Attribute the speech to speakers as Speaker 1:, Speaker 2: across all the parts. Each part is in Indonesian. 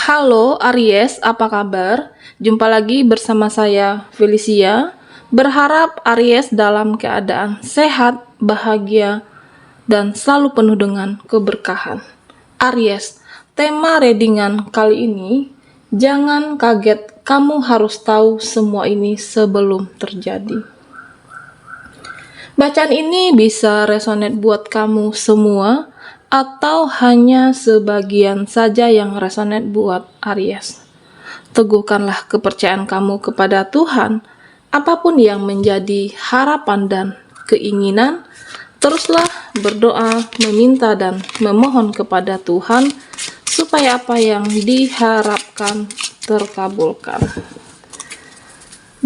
Speaker 1: Halo Aries, apa kabar? Jumpa lagi bersama saya Felicia. Berharap Aries dalam keadaan sehat, bahagia, dan selalu penuh dengan keberkahan. Aries, tema readingan kali ini, jangan kaget, kamu harus tahu semua ini sebelum terjadi. Bacaan ini bisa resonate buat kamu semua, atau hanya sebagian saja yang resonate buat Aries. Teguhkanlah kepercayaan kamu kepada Tuhan, apapun yang menjadi harapan dan keinginan, teruslah berdoa, meminta dan memohon kepada Tuhan, supaya apa yang diharapkan terkabulkan.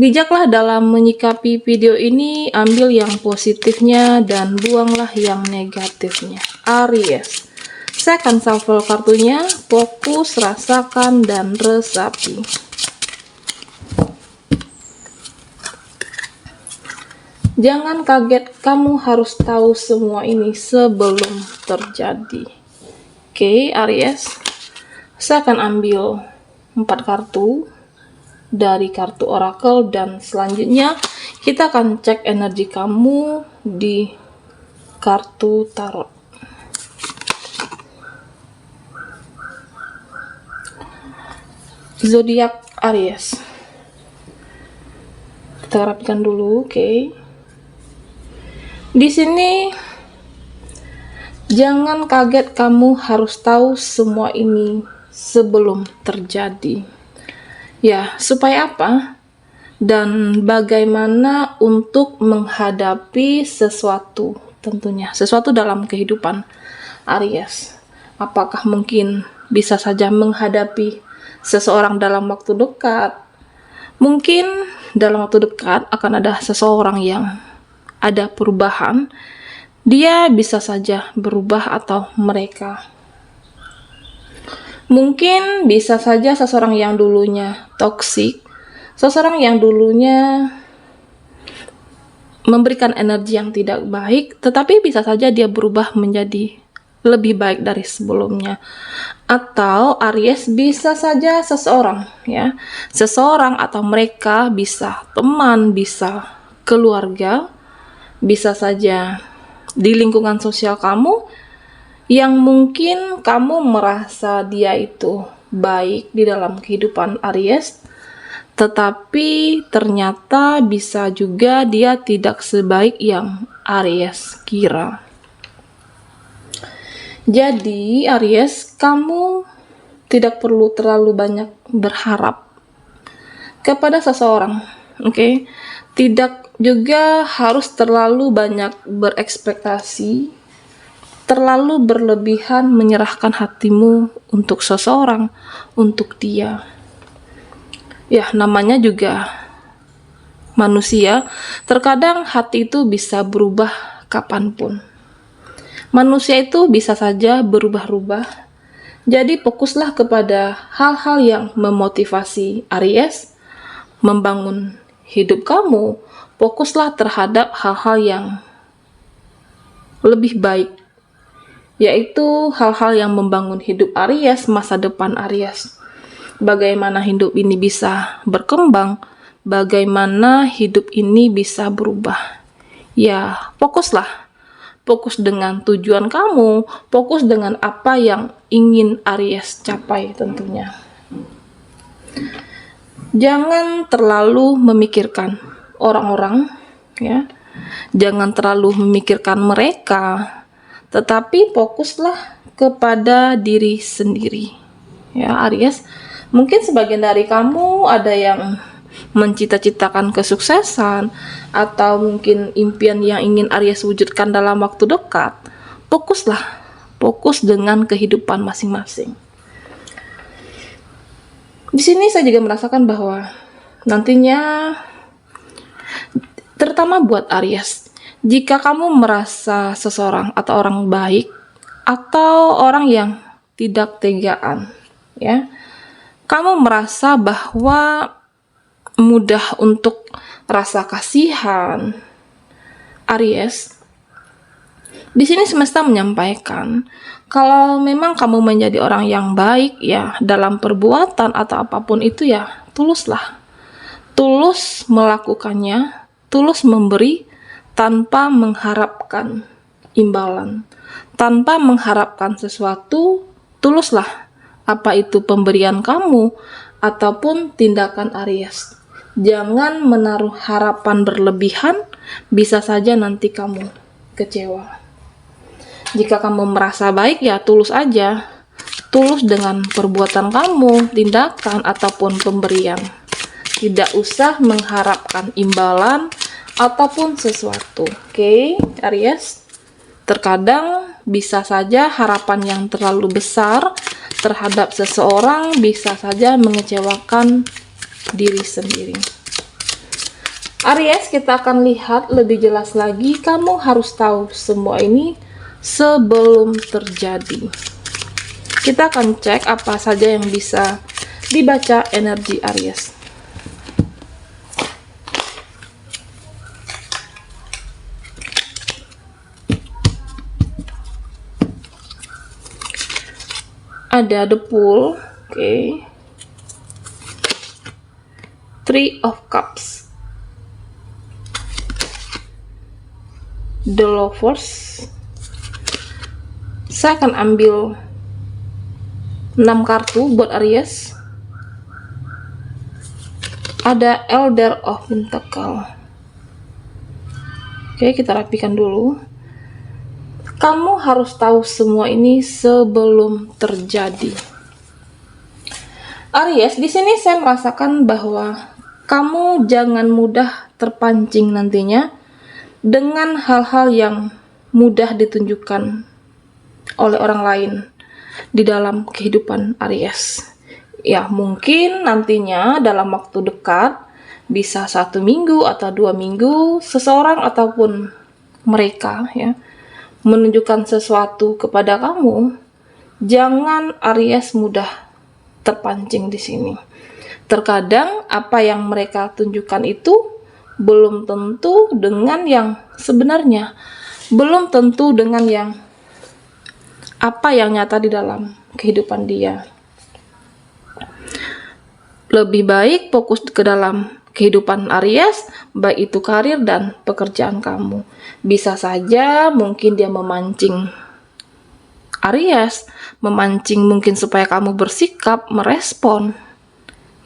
Speaker 1: Bijaklah dalam menyikapi video ini, ambil yang positifnya dan buanglah yang negatifnya. Aries, saya akan shuffle kartunya, fokus, rasakan, dan resapi. Jangan kaget, kamu harus tahu semua ini sebelum terjadi. Oke, Aries, saya akan ambil 4 kartu dari kartu oracle, dan selanjutnya kita akan cek energi kamu di kartu tarot. Zodiak Aries, kita rapikan dulu. Oke. Di sini jangan kaget, kamu harus tahu semua ini sebelum terjadi. Ya, supaya apa? Dan bagaimana untuk menghadapi sesuatu, tentunya sesuatu dalam kehidupan Aries. Apakah mungkin bisa saja menghadapi seseorang dalam waktu dekat? Mungkin dalam waktu dekat akan ada seseorang yang ada perubahan. Dia bisa saja berubah atau mereka. Mungkin bisa saja seseorang yang dulunya toksik, seseorang yang dulunya memberikan energi yang tidak baik, tetapi bisa saja dia berubah menjadi lebih baik dari sebelumnya. Atau Aries bisa saja seseorang, ya, seseorang atau mereka bisa teman, bisa keluarga, bisa saja di lingkungan sosial kamu, yang mungkin kamu merasa dia itu baik di dalam kehidupan Aries, tetapi ternyata bisa juga dia tidak sebaik yang Aries kira. Jadi Aries, kamu tidak perlu terlalu banyak berharap kepada seseorang, oke? Tidak juga harus terlalu banyak berekspektasi, terlalu berlebihan menyerahkan hatimu untuk seseorang, untuk dia. Ya, namanya juga manusia, terkadang hati itu bisa berubah kapanpun. Manusia itu bisa saja berubah-ubah. Jadi fokuslah kepada hal-hal yang memotivasi Aries, membangun hidup kamu. Fokuslah terhadap hal-hal yang lebih baik, yaitu hal-hal yang membangun hidup Aries, masa depan Aries. Bagaimana hidup ini bisa berkembang, bagaimana hidup ini bisa berubah. Ya, fokuslah. Fokus dengan tujuan kamu, fokus dengan apa yang ingin Aries capai tentunya. Jangan terlalu memikirkan orang-orang, ya. Jangan terlalu memikirkan mereka, tetapi fokuslah kepada diri sendiri. Ya, Aries, mungkin sebagian dari kamu ada yang mencita-citakan kesuksesan, atau mungkin impian yang ingin Aries wujudkan dalam waktu dekat. Fokuslah, fokus dengan kehidupan masing-masing. Di sini saya juga merasakan bahwa nantinya, terutama buat Aries, jika kamu merasa seseorang atau orang baik atau orang yang tidak tegaan, ya, kamu merasa bahwa mudah untuk rasa kasihan, Aries, di sini semesta menyampaikan Kalau memang kamu menjadi orang yang baik ya dalam perbuatan atau apapun itu ya, tuluslah. Tulus melakukannya, tulus memberi tanpa mengharapkan imbalan, tanpa mengharapkan sesuatu. Tuluslah, apa itu pemberian kamu ataupun tindakan Aries. Jangan menaruh harapan berlebihan, bisa saja nanti kamu kecewa. Jika kamu merasa baik ya tulus aja. Tulus dengan perbuatan kamu, tindakan ataupun pemberian. Tidak usah mengharapkan imbalan ataupun sesuatu. Oke, Aries. Terkadang bisa saja harapan yang terlalu besar terhadap seseorang bisa saja mengecewakan diri sendiri. Aries, kita akan lihat lebih jelas lagi. Kamu harus tahu semua ini sebelum terjadi. Kita akan cek apa saja yang bisa dibaca energi Aries. Ada the Fool, oke. Three of Cups, the Lovers. Saya akan ambil 6 kartu buat Aries. Ada Elder of Pentacle. Oke, kita rapikan dulu. Kamu harus tahu semua ini sebelum terjadi. Aries, di sini saya merasakan bahwa kamu jangan mudah terpancing nantinya dengan hal-hal yang mudah ditunjukkan oleh orang lain di dalam kehidupan Aries. Ya, mungkin nantinya dalam waktu dekat, bisa 1 minggu atau 2 minggu, seseorang ataupun mereka ya menunjukkan sesuatu kepada kamu. Jangan Aries mudah terpancing di sini. Terkadang apa yang mereka tunjukkan itu belum tentu dengan yang sebenarnya, belum tentu dengan yang apa yang nyata di dalam kehidupan dia. Lebih baik fokus ke dalam kehidupan Aries, baik itu karir dan pekerjaan kamu. Bisa saja mungkin dia memancing Aries, memancing mungkin supaya kamu bersikap, merespon.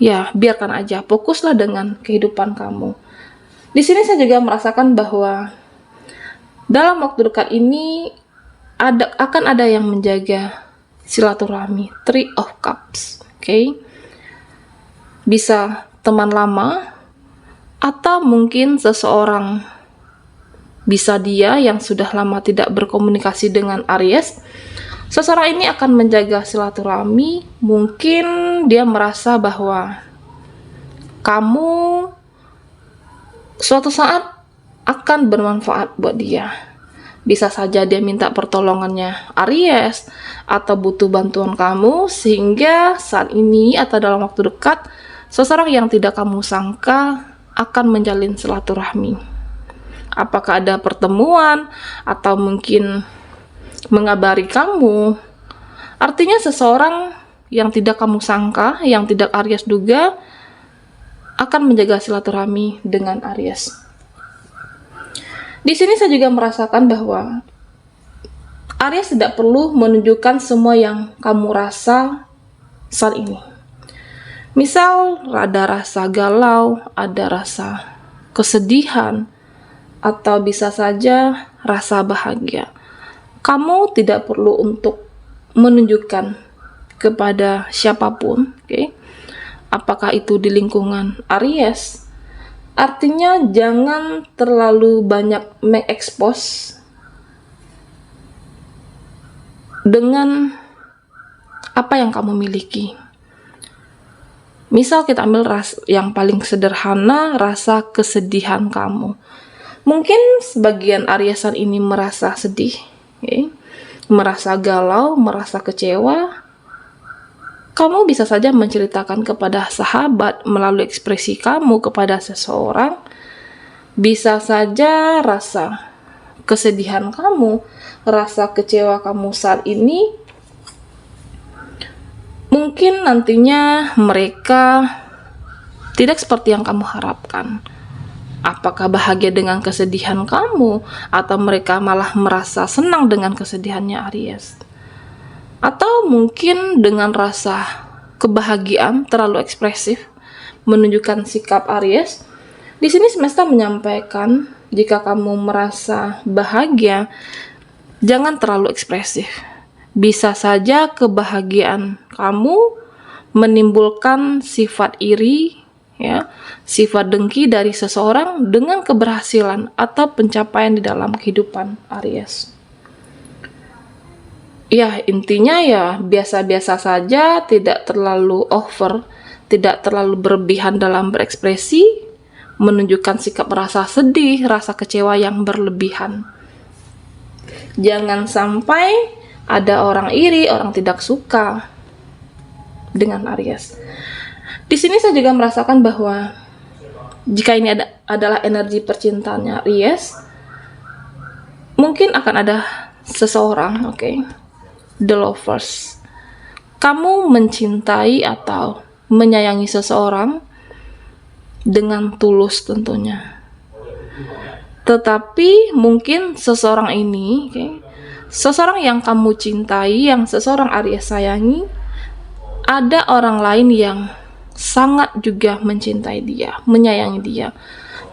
Speaker 1: Ya, biarkan aja, fokuslah dengan kehidupan kamu. Di sini saya juga merasakan bahwa dalam waktu dekat ini akan ada yang menjaga silaturahmi. Three of Cups, oke? Bisa teman lama atau mungkin seseorang, bisa dia yang sudah lama tidak berkomunikasi dengan Aries. Seseorang ini akan menjaga silaturahmi. Mungkin dia merasa bahwa kamu suatu saat akan bermanfaat buat dia. Bisa saja dia minta pertolongannya Aries atau butuh bantuan kamu, sehingga saat ini atau dalam waktu dekat seseorang yang tidak kamu sangka akan menjalin silaturahmi. Apakah ada pertemuan atau mungkin mengabari kamu. Artinya seseorang yang tidak kamu sangka, yang tidak Aries duga, akan menjaga silaturahmi dengan Aries. Di sini saya juga merasakan bahwa Aries tidak perlu menunjukkan semua yang kamu rasa saat ini. Misal ada rasa galau, ada rasa kesedihan, atau bisa saja rasa bahagia. Kamu tidak perlu untuk menunjukkan kepada siapapun, oke? Apakah itu di lingkungan Aries? Artinya jangan terlalu banyak mengekspos dengan apa yang kamu miliki. Misal kita ambil yang paling sederhana, rasa kesedihan kamu. Mungkin sebagian Ariesan ini merasa sedih, okay? Merasa galau, merasa kecewa. Kamu bisa saja menceritakan kepada sahabat melalui ekspresi kamu kepada seseorang. Bisa saja rasa kesedihan kamu, rasa kecewa kamu saat ini, mungkin nantinya mereka tidak seperti yang kamu harapkan. Apakah bahagia dengan kesedihan kamu, atau mereka malah merasa senang dengan kesedihannya Aries? Atau mungkin dengan rasa kebahagiaan terlalu ekspresif menunjukkan sikap Aries. Di sini semesta menyampaikan, jika kamu merasa bahagia, jangan terlalu ekspresif. Bisa saja kebahagiaan kamu menimbulkan sifat iri, ya, sifat dengki dari seseorang dengan keberhasilan atau pencapaian di dalam kehidupan Aries. Ya, intinya ya biasa-biasa saja, tidak terlalu over, tidak terlalu berlebihan dalam berekspresi, menunjukkan sikap rasa sedih, rasa kecewa yang berlebihan. Jangan sampai ada orang iri, orang tidak suka dengan Aries. Di sini saya juga merasakan bahwa jika ini adalah energi percintaannya Aries, mungkin akan ada seseorang, the lovers. Kamu mencintai atau menyayangi seseorang dengan tulus tentunya. Tetapi mungkin seseorang ini, seseorang yang kamu cintai, yang seseorang Aries sayangi, ada orang lain yang sangat juga mencintai dia, menyayangi dia.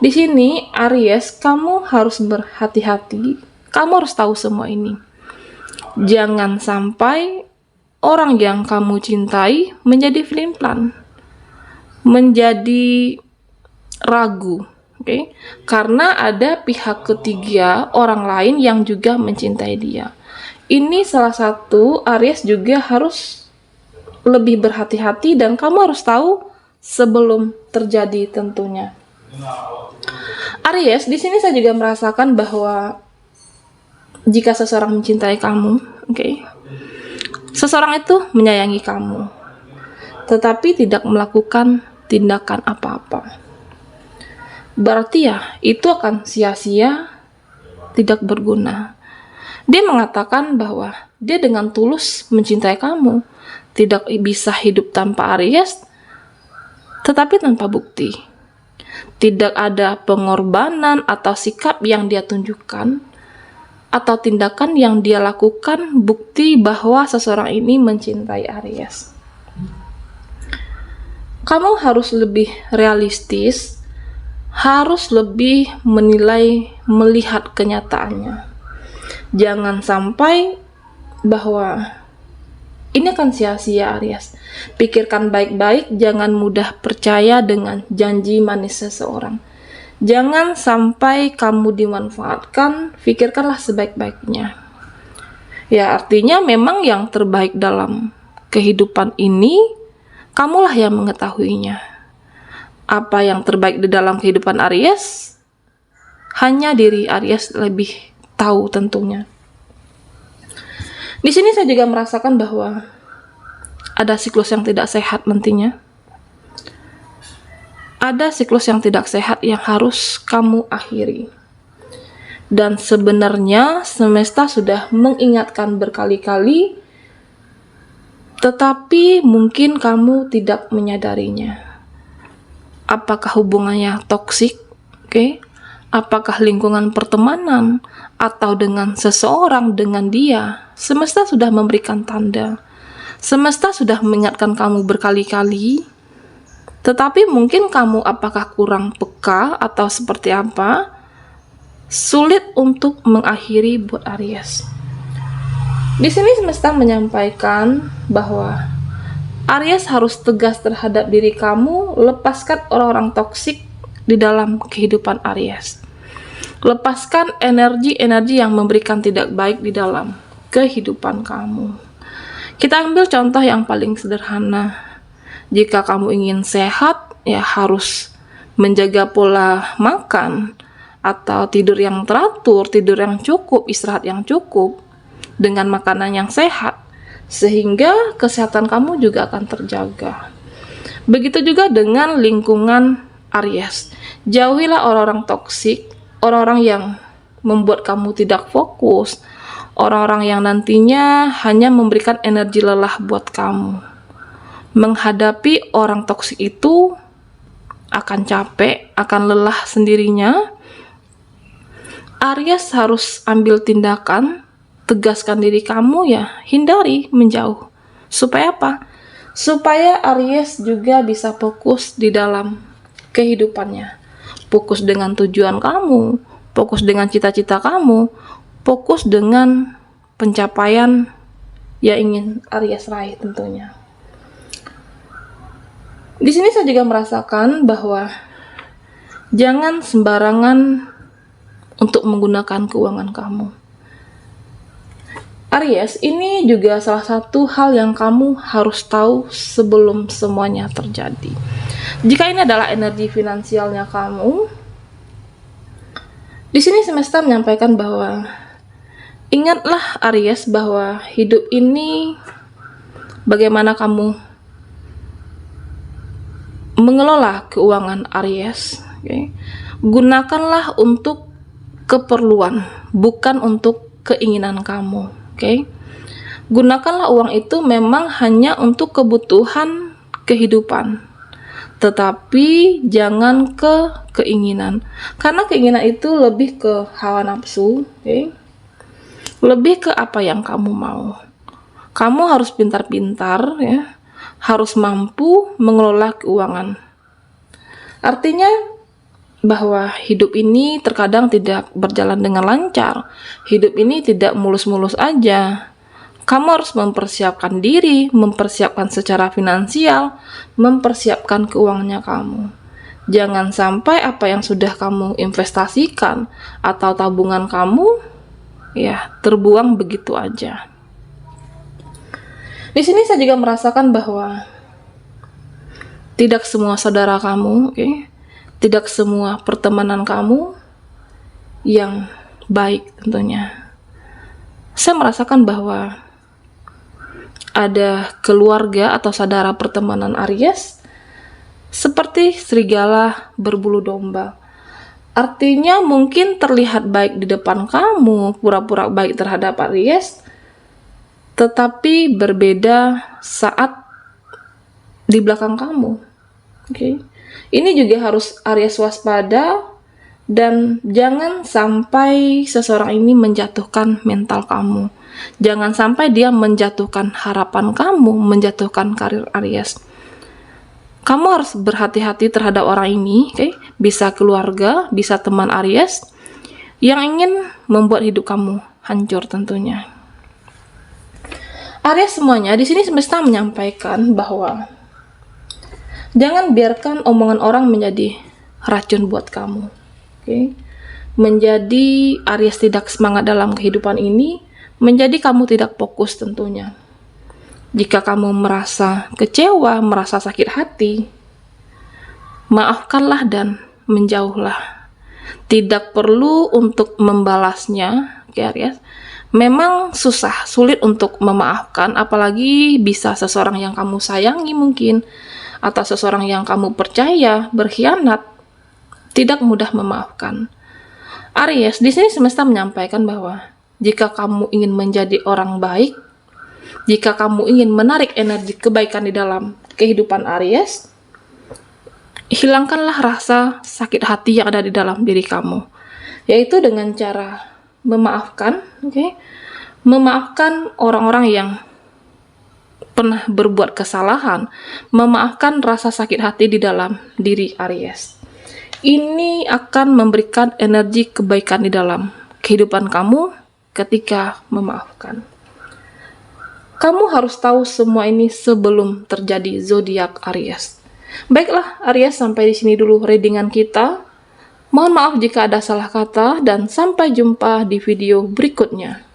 Speaker 1: Di sini Aries, kamu harus berhati-hati. Kamu harus tahu semua ini. Jangan sampai orang yang kamu cintai menjadi pelin-pelan, menjadi ragu, karena ada pihak ketiga, orang lain yang juga mencintai dia. Ini salah satu Aries juga harus lebih berhati-hati, dan kamu harus tahu sebelum terjadi tentunya. Aries, di sini saya juga merasakan bahwa jika seseorang mencintai kamu, seseorang itu menyayangi kamu, tetapi tidak melakukan tindakan apa-apa, berarti ya itu akan sia-sia, tidak berguna. Dia mengatakan bahwa dia dengan tulus mencintai kamu, tidak bisa hidup tanpa Aries, tetapi tanpa bukti. Tidak ada pengorbanan atau sikap yang dia tunjukkan, atau tindakan yang dia lakukan bukti bahwa seseorang ini mencintai Aries. Kamu harus lebih realistis, harus lebih menilai, melihat kenyataannya. Jangan sampai bahwa ini akan sia-sia Aries. Pikirkan baik-baik, jangan mudah percaya dengan janji manis seseorang. Jangan sampai kamu dimanfaatkan, pikirkanlah sebaik-baiknya. Ya, artinya memang yang terbaik dalam kehidupan ini, kamulah yang mengetahuinya. Apa yang terbaik di dalam kehidupan Aries, hanya diri Aries lebih tahu tentunya. Di sini saya juga merasakan bahwa ada siklus yang tidak sehat nantinya. Ada siklus yang tidak sehat yang harus kamu akhiri. Dan sebenarnya semesta sudah mengingatkan berkali-kali, tetapi mungkin kamu tidak menyadarinya. Apakah hubungannya toksik? Apakah lingkungan pertemanan atau dengan seseorang, dengan dia? Semesta sudah memberikan tanda. Semesta sudah mengingatkan kamu berkali-kali. Tetapi mungkin kamu apakah kurang peka atau seperti apa? Sulit untuk mengakhiri buat Aries. Di sini semesta menyampaikan bahwa Aries harus tegas terhadap diri kamu, lepaskan orang-orang toksik di dalam kehidupan Aries. Lepaskan energi-energi yang memberikan tidak baik di dalam kehidupan kamu. Kita ambil contoh yang paling sederhana. Jika kamu ingin sehat, ya harus menjaga pola makan atau tidur yang teratur, tidur yang cukup, istirahat yang cukup dengan makanan yang sehat, sehingga kesehatan kamu juga akan terjaga. Begitu juga dengan lingkungan Aries. Jauhilah orang-orang toksik, orang-orang yang membuat kamu tidak fokus, orang-orang yang nantinya hanya memberikan energi lelah buat kamu. Menghadapi orang toksik itu akan capek, akan lelah sendirinya. Aries harus ambil tindakan, tegaskan diri kamu, ya hindari, menjauh. Supaya apa? Supaya Aries juga bisa fokus di dalam kehidupannya. Fokus dengan tujuan kamu, fokus dengan cita-cita kamu, fokus dengan pencapaian yang ingin Aries raih tentunya. Di sini saya juga merasakan bahwa jangan sembarangan untuk menggunakan keuangan kamu. Aries, ini juga salah satu hal yang kamu harus tahu sebelum semuanya terjadi. Jika ini adalah energi finansialnya kamu, di sini semesta menyampaikan bahwa ingatlah Aries bahwa hidup ini bagaimana kamu mengelola keuangan Aries. Okay? Gunakanlah untuk keperluan, bukan untuk keinginan kamu. Okay? Gunakanlah uang itu memang hanya untuk kebutuhan kehidupan, tetapi jangan ke keinginan, karena keinginan itu lebih ke hawa nafsu. Okay? Lebih ke apa yang kamu mau. Kamu harus pintar-pintar, ya, harus mampu mengelola keuangan. Artinya bahwa hidup ini terkadang tidak berjalan dengan lancar. Hidup ini tidak mulus-mulus aja. Kamu harus mempersiapkan diri, mempersiapkan secara finansial, mempersiapkan keuangannya kamu. Jangan sampai apa yang sudah kamu investasikan atau tabungan kamu, ya, terbuang begitu aja. Di sini saya juga merasakan bahwa tidak semua saudara kamu, tidak semua pertemanan kamu yang baik tentunya. Saya merasakan bahwa ada keluarga atau saudara pertemanan Aries seperti serigala berbulu domba. Artinya mungkin terlihat baik di depan kamu, pura-pura baik terhadap Aries, tetapi berbeda saat di belakang kamu. Ini juga harus Aries waspada, dan jangan sampai seseorang ini menjatuhkan mental kamu. Jangan sampai dia menjatuhkan harapan kamu, menjatuhkan karir Aries. Kamu harus berhati-hati terhadap orang ini, bisa keluarga, bisa teman Aries yang ingin membuat hidup kamu hancur tentunya. Aries semuanya, di sini semesta menyampaikan bahwa jangan biarkan omongan orang menjadi racun buat kamu. Menjadi Aries tidak semangat dalam kehidupan ini, menjadi kamu tidak fokus tentunya. Jika kamu merasa kecewa, merasa sakit hati, maafkanlah dan menjauhlah. Tidak perlu untuk membalasnya, Aries. Memang sulit untuk memaafkan, apalagi bisa seseorang yang kamu sayangi mungkin, atau seseorang yang kamu percaya berkhianat, tidak mudah memaafkan. Aries, di sini semesta menyampaikan bahwa jika kamu ingin menjadi orang baik, jika kamu ingin menarik energi kebaikan di dalam kehidupan Aries, hilangkanlah rasa sakit hati yang ada di dalam diri kamu, yaitu dengan cara memaafkan, memaafkan orang-orang yang pernah berbuat kesalahan, memaafkan rasa sakit hati di dalam diri Aries. Ini akan memberikan energi kebaikan di dalam kehidupan kamu ketika memaafkan. Kamu harus tahu semua ini sebelum terjadi zodiak Aries. Baiklah Aries, sampai di sini dulu readingan kita. Mohon maaf jika ada salah kata, dan sampai jumpa di video berikutnya.